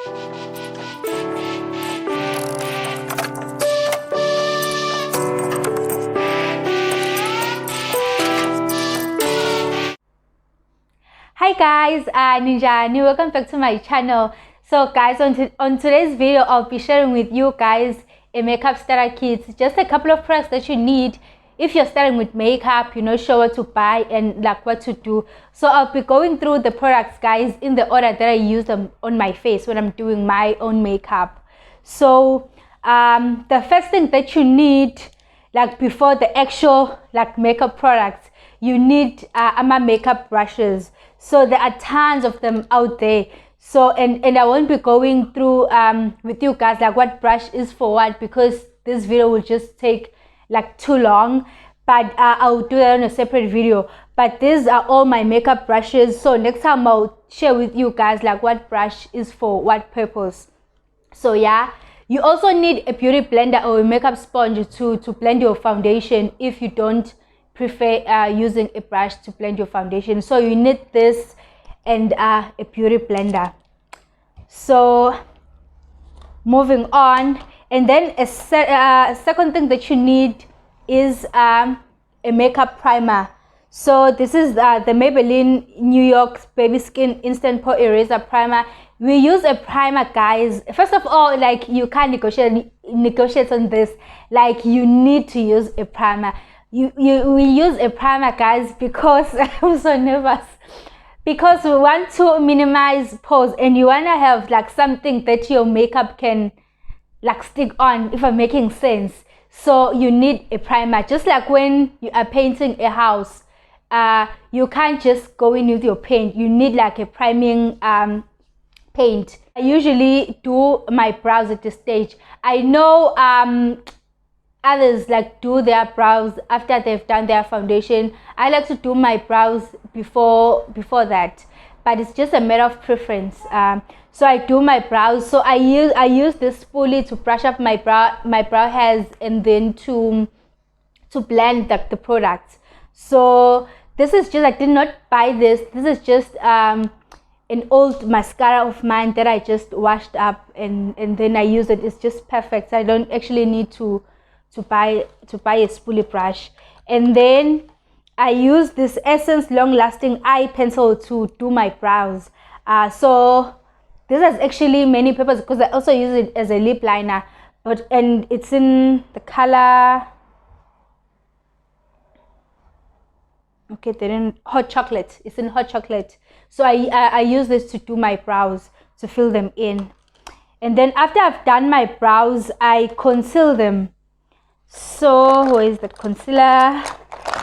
Hi guys, Ninjani, welcome back to my channel. So guys, on today's video I'll be sharing with you guys a makeup starter kit, just a couple of products that you need if you're starting with makeup, sure what to buy and like what to do. So I'll be going through the products, guys, in the order that I use them on my face when I'm doing my own makeup. So the first thing that you need, like before the actual like makeup products, you need my makeup brushes. So there are tons of them out there. So and I won't be going through with you guys like what brush is for what, because this video will just take like too long, but I'll do that on a separate video. But these are all my makeup brushes, so next time I'll share with you guys like what brush is for what purpose. So yeah, you also need a beauty blender or a makeup sponge to blend your foundation if you don't prefer using a brush to blend your foundation. So you need this and a beauty blender. So moving on, and then a second thing that you need is a makeup primer. So this is the Maybelline New York Baby Skin Instant Pore Eraser Primer. We use a primer, guys. First of all, like, you can't negotiate on this. Like, you need to use a primer. We use a primer, guys, because I'm so nervous, because we want to minimize pores and you want to have like something that your makeup can like stick on, if I'm making sense. So you need a primer, just like when you are painting a house. You can't just go in with your paint. You need like a priming paint. I usually do my brows at this stage. I know others like do their brows after they've done their foundation. I like to do my brows before that, but it's just a matter of preference. So I do my brows. So I use this spoolie to brush up my brow hairs, and then to blend the products. So this is just, I did not buy this. This is just an old mascara of mine that I just washed up, and then I use it. It's just perfect. I don't actually need to buy a spoolie brush. And then I use this Essence Long Lasting Eye Pencil to do my brows. So this has actually many purposes, because I also use it as a lip liner, and it's in the color, okay, they're in hot chocolate. It's in hot chocolate. So I use this to do my brows, to fill them in. And then after I've done my brows, I conceal them. So where is the concealer?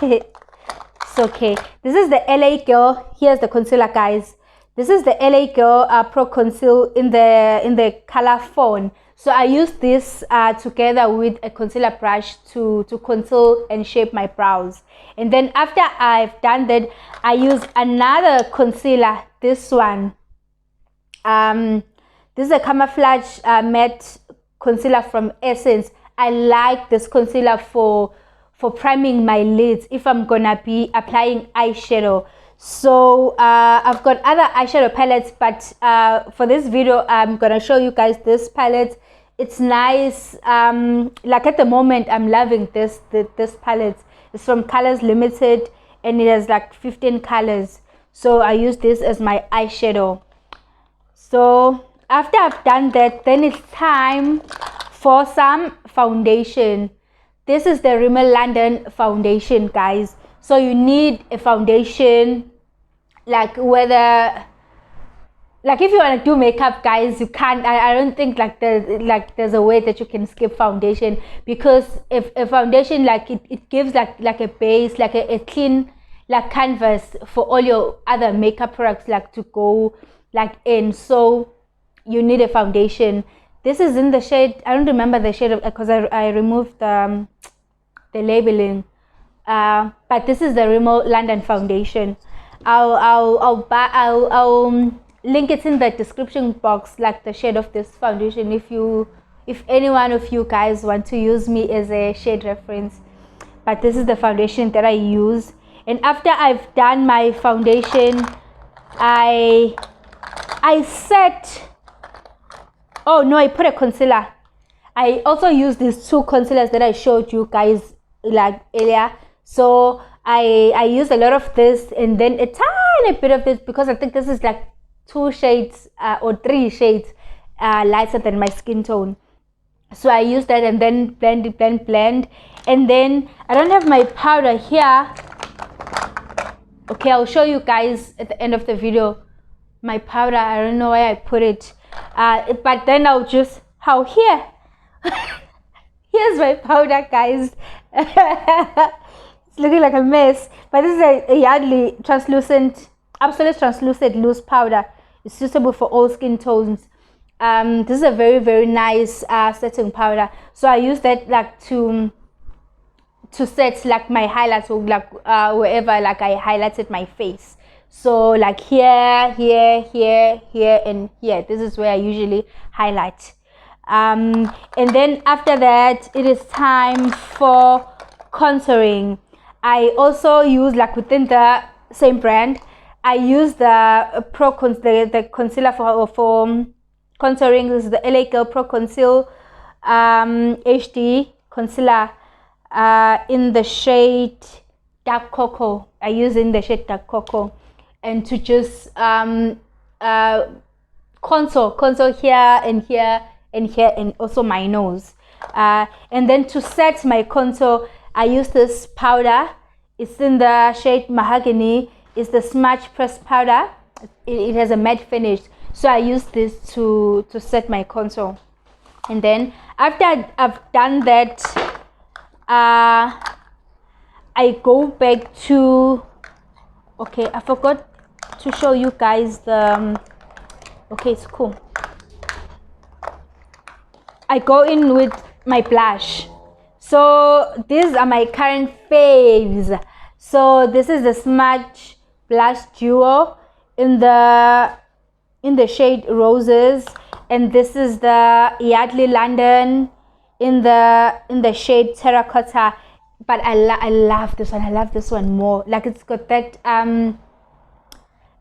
It's okay. This is the LA Girl. Here's the concealer, guys. This is the LA Girl Pro Conceal in the color Fawn. So I use this together with a concealer brush to conceal and shape my brows. And then after I've done that, I use another concealer. This one. This is a Camouflage Matte Concealer from Essence. I like this concealer for priming my lids if I'm gonna be applying eyeshadow. So I've got other eyeshadow palettes, but for this video I'm gonna show you guys this palette. It's nice. Like at the moment I'm loving this palette. It's from Colors Limited, and it has like 15 colors. So I use this as my eyeshadow. So after I've done that, then it's time for some foundation. This is the Rimmel London foundation, guys. So you need a foundation, like whether, like if you want to do makeup, guys, you can't, I don't think like there's a way that you can skip foundation, because if a foundation, like it gives like a base, like a clean like canvas for all your other makeup products like to go like in. So you need a foundation. This is in the shade, I don't remember the shade because I removed the labeling, but this is the Rimmel London foundation. I'll link it in the description box, like the shade of this foundation, if any one of you guys want to use me as a shade reference. But this is the foundation that I use. And after I've done my foundation, I set Oh no, I put a concealer. I also use these 2 concealers that I showed you guys like earlier. So I use a lot of this and then a tiny bit of this, because I think this is like 2 shades or 3 shades lighter than my skin tone. So I use that and then blend. And then I don't have my powder here. Okay, I'll show you guys at the end of the video my powder. I don't know where I put it, but then I'll just here here's my powder, guys. It's looking like a mess, but this is a Yardley translucent, absolute translucent loose powder. It's suitable for all skin tones. This is a very, very nice setting powder, so I use that like to set like my highlights, or like wherever like I highlighted my face. So like here, and here, this is where I usually highlight. And then after that, it is time for contouring. I also use, like within the same brand, I use the the concealer for contouring. This is the LA Girl Pro Conceal HD concealer in the shade Dark Cocoa. I use in the shade Dark Cocoa, and to just contour here and here and here, and also my nose. And then to set my contour, I use this powder. It's in the shade Mahogany. It's the Smudge Pressed powder. It has a matte finish, so I use this to set my contour. And then after I've done that, I go back to, okay, I forgot to show you guys the, okay, it's cool. I go in with my blush. So these are my current faves. So this is the Smudge Blush Duo in the shade Roses, and this is the Yardley London in the shade Terracotta. But I love this one. I love this one more. Like it's got that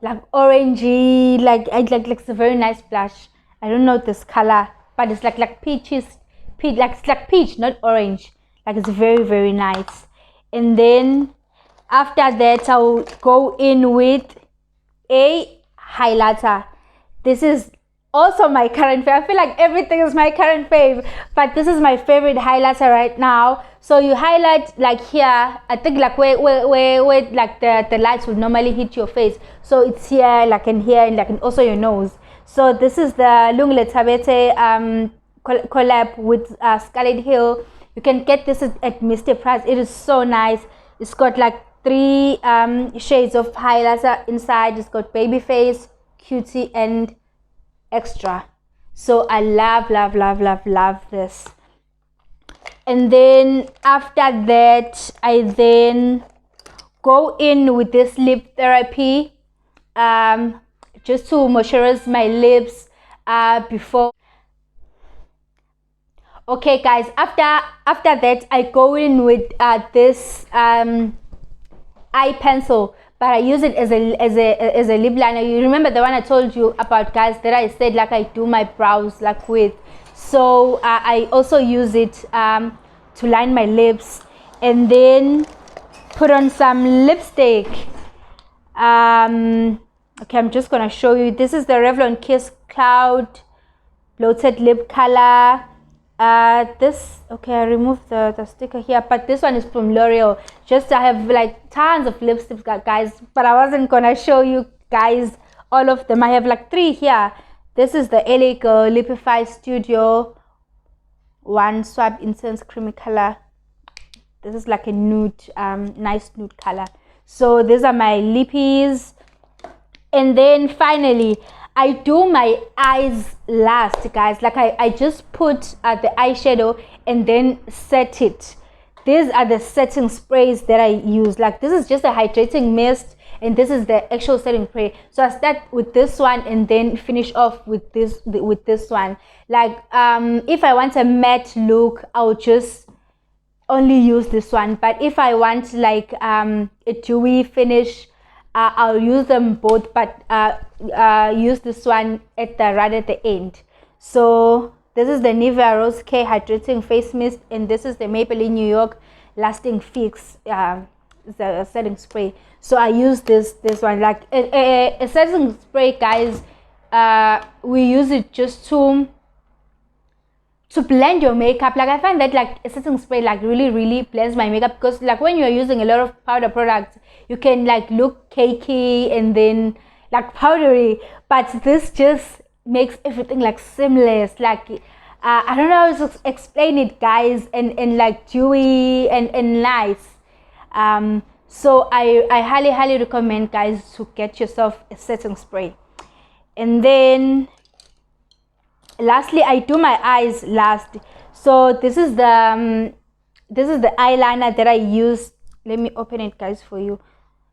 like orangey, like it's a very nice blush. I don't know this color, but it's like peaches, like it's like peach, not orange. Like it's very, very nice. And then after that, I'll go in with a highlighter. This is also my current fave. I feel like everything is my current fave, but this is my favorite highlighter right now. So you highlight like here, I think like where like the lights would normally hit your face. So it's here, like in here, and like in also your nose. So this is the Lungile Tabete collab with Scarlet Hill. You can get this at Mr. Price. It is so nice. It's got like 3 shades of highlighter inside. It's got Baby Face, Cutie, and Extra. So I love this. And then after that, I then go in with this lip therapy, just to moisturize my lips before. Okay guys, after that, I go in with this eye pencil, but I use it as a lip liner. You remember the one I told you about, guys, that I said like I do my brows like with. So I also use it to line my lips, and then put on some lipstick. Okay, I'm just gonna show you. This is the Revlon Kiss Cloud Bloated Lip Color. Okay, I removed the sticker here, but this one is from L'Oreal. Just I have like tons of lipsticks, guys, but I wasn't gonna show you guys all of them. I have like 3 here. This is the LA Girl Lipify Studio One Swab Intense Creamy Color. This is like a nude, nice nude color. So these are my lippies. And then finally, I do my eyes last, guys. Like I just put the eyeshadow and then set it. These are the setting sprays that I use. Like this is just a hydrating mist, and this is the actual setting spray. So I start with this one and then finish off with this one. Like if I want a matte look, I'll just only use this one. But if I want like a dewy finish, I'll use them both, but use this one right at the end. So this is the Nivea Rose Care Hydrating Face Mist, and this is the Maybelline New York Lasting Fix the setting spray. So I use this one, like a setting spray, guys. We use it just to blend your makeup. Like I find that like a setting spray like really blends my makeup, because like when you're using a lot of powder products, you can like look cakey and then like powdery, but this just makes everything like seamless. Like I don't know how to explain it, guys, and like dewy and nice. So I highly recommend, guys, to get yourself a setting spray. And then lastly, I do my eyes last. So this is the eyeliner that I use. Let me open it, guys, for you.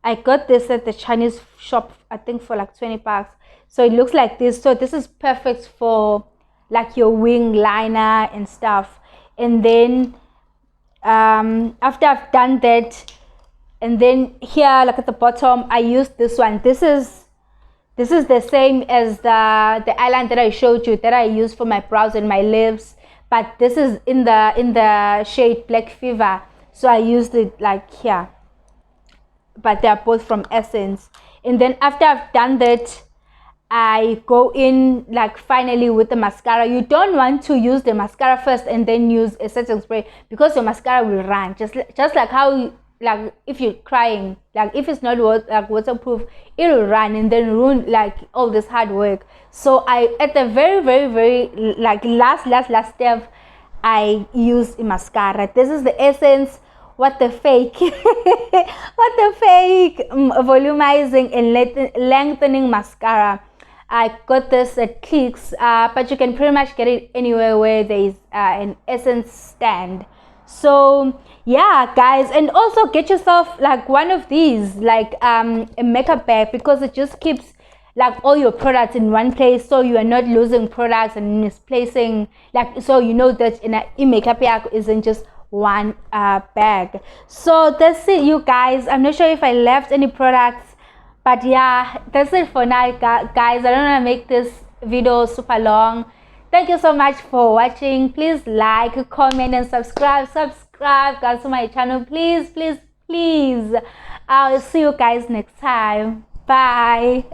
I got this at the Chinese shop, I think for like 20 bucks. So it looks like this. So this is perfect for like your wing liner and stuff. And then after I've done that, and then here, like at the bottom, I use this one. This is the same as the eyeliner that I showed you that I use for my brows and my lips, but this is in the shade Black Fever. So I used it like here, but they are both from Essence. And then after I've done that, I go in like finally with the mascara. You don't want to use the mascara first and then use a setting spray, because your mascara will run, just like how like if you're crying, like if it's not waterproof, it'll run and then ruin like all this hard work. So I, at the very like last step, I use a mascara. This is the Essence What the Fake volumizing and lengthening mascara. I got this at Clicks, but you can pretty much get it anywhere where there is an Essence stand. So yeah, guys, and also get yourself like one of these, like a makeup bag, because it just keeps like all your products in one place, so you are not losing products and misplacing, like, so you know that in a makeup bag isn't just one bag. So that's it, you guys. I'm not sure if I left any products, but yeah, that's it for now, guys. I don't want to make this video super long. Thank you so much for watching. Please like, comment, and subscribe, guys, to my channel. Please. I'll see you guys next time. Bye.